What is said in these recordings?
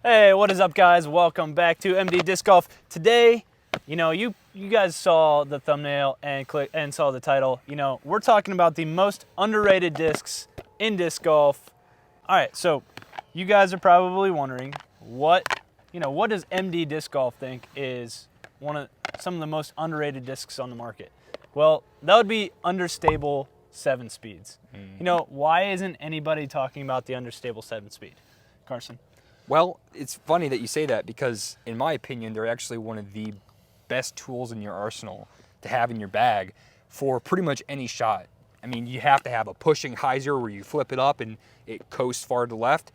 Hey, what is up, guys? Welcome back to MD Disc Golf. Today, you guys saw the thumbnail and saw the title. We're talking about the most underrated discs in disc golf. All right, so you guys are probably wondering what does MD Disc Golf think is some of the most underrated discs on the market? Well, that would be understable 7-speeds. Why isn't anybody talking about the understable 7-speed? Carson? Well, it's funny that you say that because, in my opinion, they're actually one of the best tools in your arsenal to have in your bag for pretty much any shot. I mean, you have to have a pushing hyzer where you flip it up and it coasts far to the left.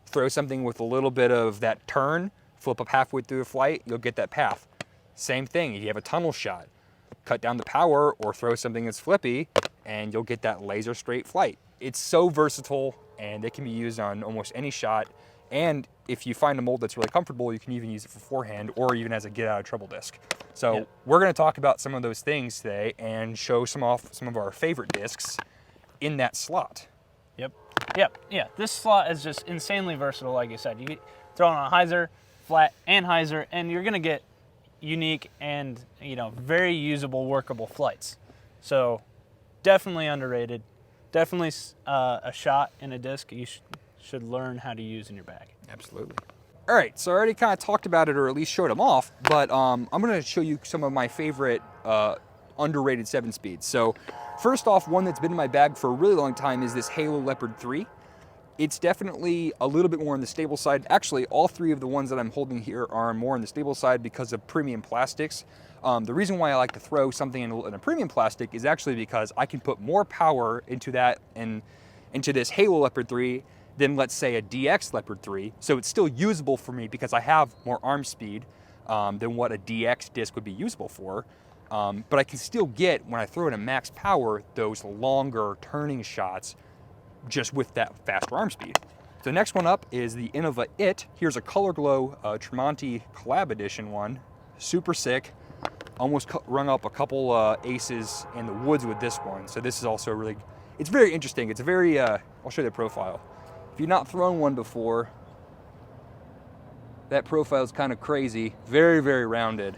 Throw something with a little bit of that turn, flip up halfway through the flight, you'll get that path. Same thing, if you have a tunnel shot, cut down the power or throw something that's flippy and you'll get that laser straight flight. It's so versatile and it can be used on almost any shot. And if you find a mold that's really comfortable, you can even use it for forehand or even as a get out of trouble disc. So We're going to talk about some of those things today and show some of our favorite discs in that slot. Yeah. This slot is just insanely versatile, like you said. You can throw on a hyzer, flat, and hyzer, and you're going to get unique and very usable, workable flights. So definitely underrated. Definitely a shot in a disc you should learn how to use in your bag. Absolutely. All right, so I already kind of talked about it or at least showed them off, but I'm going to show you some of my favorite underrated 7-speeds. So first off, one that's been in my bag for a really long time is this Halo Leopard 3. It's definitely a little bit more on the stable side. Actually, all three of the ones that I'm holding here are more on the stable side because of premium plastics. The reason why I like to throw something in a premium plastic is actually because I can put more power into that and into this Halo Leopard 3 than, let's say, a DX Leopard 3. So it's still usable for me because I have more arm speed than what a DX disc would be usable for. But I can still get, when I throw in a max power, those longer turning shots just with that faster arm speed. So next one up is the Innova It. Here's a Color Glow Tremonti Collab Edition one. Super sick. Almost rung up a couple aces in the woods with this one. So this is also really, it's very interesting. It's a very, I'll show you the profile. If you've not thrown one before, that profile is kind of crazy. Very, very rounded.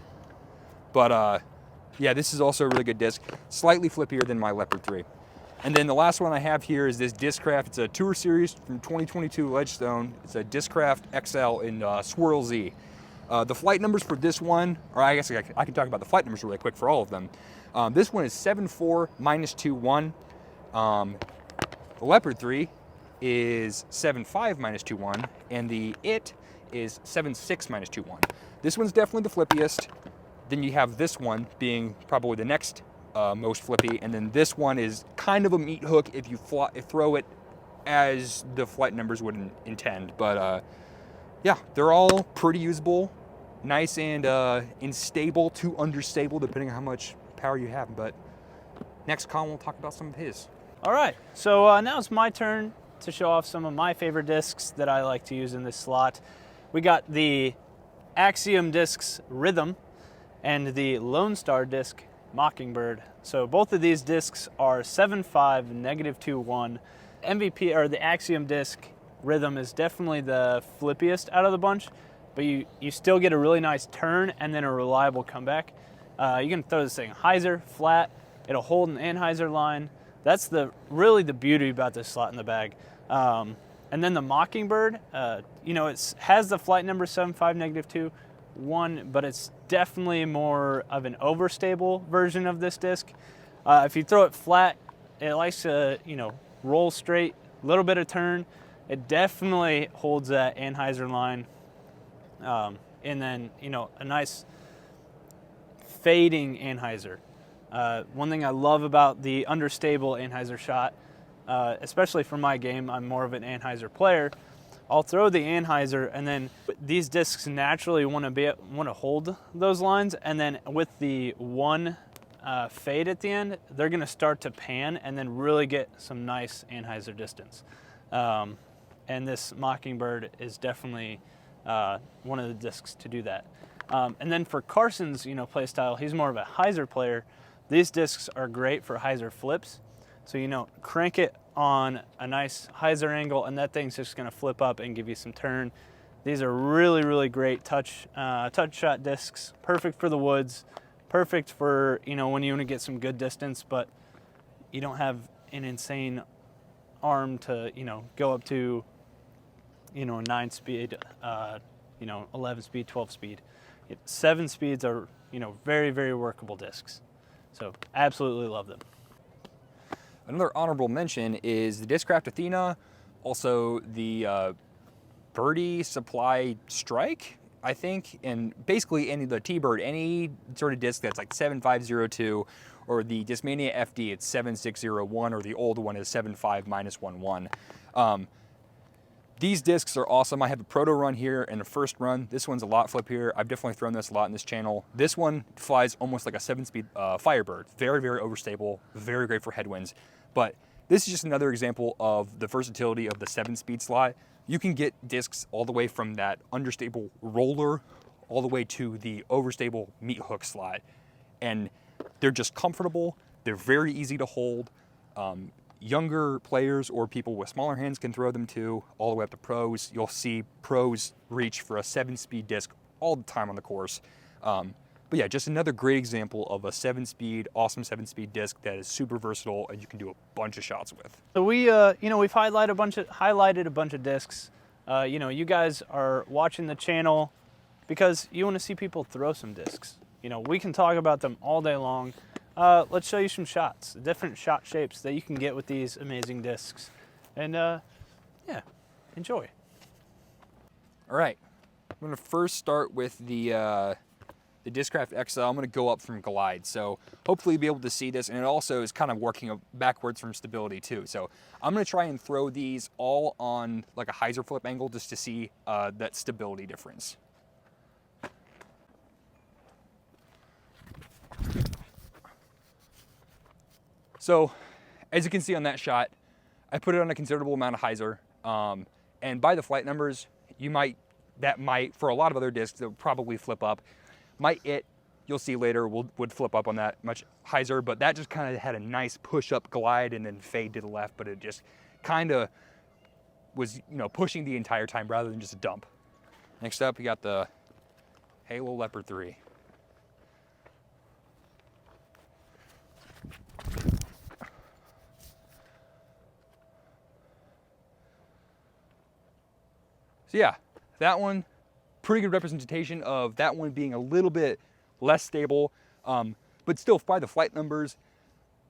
But yeah, this is also a really good disc. Slightly flippier than my Leopard 3. And then the last one I have here is this Discraft. It's a Tour Series from 2022 Ledgestone. It's a Discraft XL in Swirl Z. The flight numbers for this one, or I guess I can talk about the flight numbers really quick for all of them. This one is 7.4 -2.1. The Leopard 3 is 7.5 -2.1, and the It is 7.6 -2.1. This one's definitely the flippiest. Then you have this one being probably the next most flippy, and then this one is kind of a meat hook if you throw it as the flight numbers would intend. But yeah, they're all pretty usable, nice and unstable to understable, depending on how much power you have. But next, Colin will talk about some of his. All right, so now it's my turn to show off some of my favorite discs that I like to use in this slot. We got the Axiom Discs Rhythm and the Lone Star Disc Mockingbird. So both of these discs are 7.5 -2.1. MVP, or the Axiom Disc Rhythm, is definitely the flippiest out of the bunch, but you still get a really nice turn and then a reliable comeback. You can throw this thing hyzer, flat, it'll hold an anhyzer line. That's really the beauty about this slot in the bag. And then the Mockingbird, it has the flight number 7.5 -2.1, but it's definitely more of an overstable version of this disc. If you throw it flat, it likes to, roll straight, a little bit of turn. It definitely holds that anhyzer line. And then, a nice fading anhyzer. One thing I love about the understable anhyzer shot, especially for my game, I'm more of an anhyzer player. I'll throw the anhyzer, and then these discs naturally want to hold those lines, and then with the one fade at the end, they're going to start to pan and then really get some nice anhyzer distance. And this Mockingbird is definitely one of the discs to do that. And then for Carson's play style, he's more of a hyzer player. These discs are great for hyzer flips. So crank it on a nice hyzer angle, and that thing's just going to flip up and give you some turn. These are really, really great touch shot discs. Perfect for the woods. Perfect for, you know, when you want to get some good distance, but you don't have an insane arm to, you know, go up to, you know, 9-speed, 11-speed, 12-speed. 7 speeds are, you know, very, very workable discs. So absolutely love them. Another honorable mention is the Discraft Athena, also the Birdie Supply Strike, I think, and basically the T-Bird, any sort of disc that's like 7502, or the Discmania FD, it's 7601, or the old one is 75-11. These discs are awesome. I have a proto run here and a first run. This one's a lot flippier. I've definitely thrown this a lot in this channel. This one flies almost like a 7-speed Firebird. Very, very overstable, very great for headwinds. But this is just another example of the versatility of the 7-speed slot. You can get discs all the way from that understable roller all the way to the overstable meat hook slot. And they're just comfortable. They're very easy to hold. Younger players or people with smaller hands can throw them too, all the way up to pros. You'll see pros reach for a 7-speed disc all the time on the course. But yeah, just another great example of a 7-speed, awesome 7-speed disc that is super versatile and you can do a bunch of shots with. So we, you know, we've highlighted a bunch of discs. You know, you guys are watching the channel because you want to see people throw some discs. You know, we can talk about them all day long. Let's show you some shots, different shot shapes that you can get with these amazing discs. And yeah, enjoy. All right, I'm gonna first start with the Discraft XL. I'm gonna go up from glide. So hopefully you'll be able to see this, and it also is kind of working backwards from stability too. So I'm gonna try and throw these all on like a hyzer flip angle just to see that stability difference. So, as you can see on that shot, I put it on a considerable amount of hyzer, and by the flight numbers, that might, for a lot of other discs, that would probably flip up. You'll see later, would flip up on that much hyzer, but that just kind of had a nice push-up glide and then fade to the left, but it just kind of was, you know, pushing the entire time rather than just a dump. Next up, we got the Halo Leopard 3. So yeah, that one, pretty good representation of that one being a little bit less stable, but still by the flight numbers,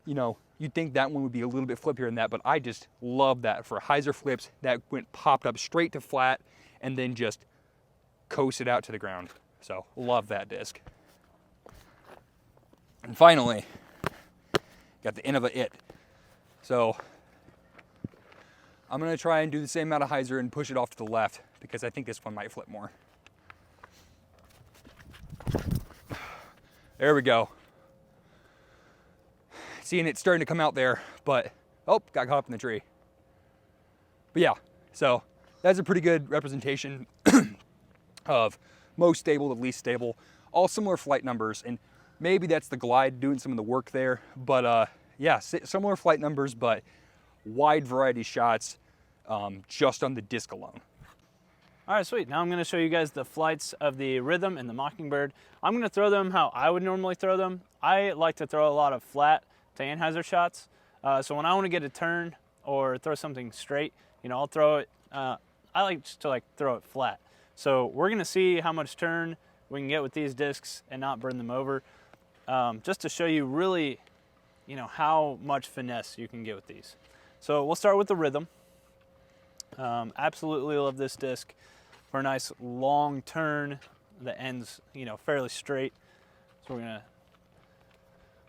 you know, you'd think that one would be a little bit flippier than that, but I just love that for hyzer flips that popped up straight to flat and then just coasted out to the ground. So love that disc. And finally, got the Innova It. So I'm gonna try and do the same amount of hyzer and push it off to the left because I think this one might flip more. There we go. Seeing it starting to come out there, but, oh, got caught up in the tree. But yeah, so that's a pretty good representation of most stable to least stable, all similar flight numbers, and maybe that's the glide doing some of the work there, but yeah, similar flight numbers, but wide variety shots just on the disc alone. All right, sweet. Now I'm going to show you guys the flights of the Rhythm and the Mockingbird. I'm going to throw them how I would normally throw them. I like to throw a lot of flat to anhyzer shots. So when I want to get a turn or throw something straight, you know, I'll throw it, I like just to throw it flat. So we're going to see how much turn we can get with these discs and not burn them over. Just to show you really, you know, how much finesse you can get with these. So we'll start with the Rhythm. Absolutely love this disc for a nice long turn that ends, you know, fairly straight. So we're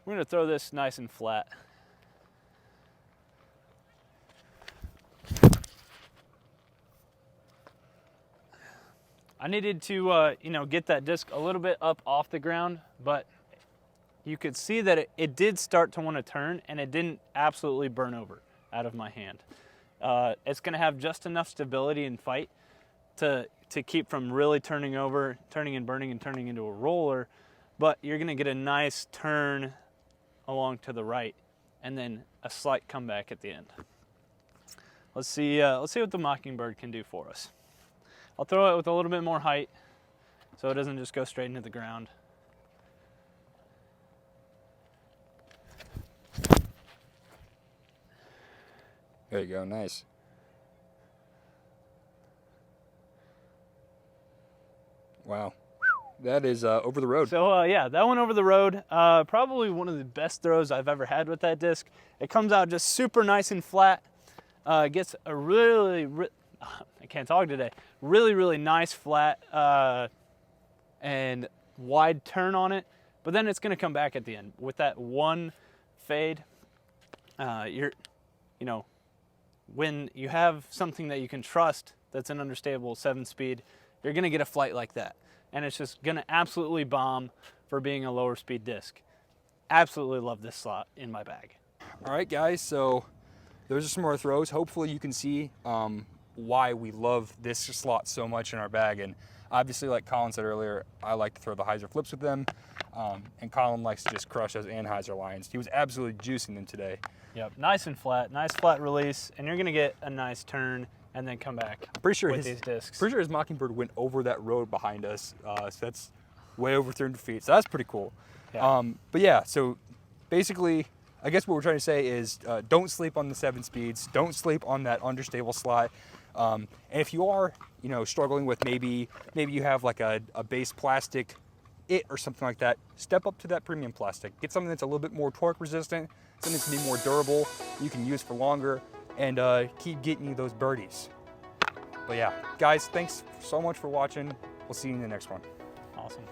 gonna throw this nice and flat. I needed to, you know, get that disc a little bit up off the ground, but you could see that it did start to want to turn, and it didn't absolutely burn over out of my hand. It's going to have just enough stability and fight to keep from really turning over, turning and burning and turning into a roller, but you're going to get a nice turn along to the right and then a slight comeback at the end. Let's see what the Mockingbird can do for us. I'll throw it with a little bit more height so it doesn't just go straight into the ground. There you go, nice. Wow, that is over the road. So yeah, that one over the road, probably one of the best throws I've ever had with that disc. It comes out just super nice and flat. Gets a I can't talk today, really nice flat and wide turn on it, but then it's gonna come back at the end. With that one fade, you know, when you have something that you can trust that's an understable 7-speed, you're gonna get a flight like that. And it's just gonna absolutely bomb for being a lower speed disc. Absolutely love this slot in my bag. All right, guys, so those are some more throws. Hopefully you can see why we love this slot so much in our bag. And obviously, like Colin said earlier, I like to throw the hyzer flips with them. And Colin likes to just crush those Anheuser lines. He was absolutely juicing them today. Yep, nice and flat, nice flat release, and you're gonna get a nice turn and then come back Pretty sure with these discs. Pretty sure his Mockingbird went over that road behind us. So that's way over 300 feet. So that's pretty cool. Yeah. But yeah, so basically, I guess what we're trying to say is don't sleep on the 7 speeds. Don't sleep on that understable slot. And if you are, you know, struggling with maybe you have like a base plastic or something like that, step up to that premium plastic. Get something that's a little bit more torque resistant, something that's gonna be more durable, you can use for longer, and keep getting you those birdies. But yeah, guys, thanks so much for watching. We'll see you in the next one. Awesome.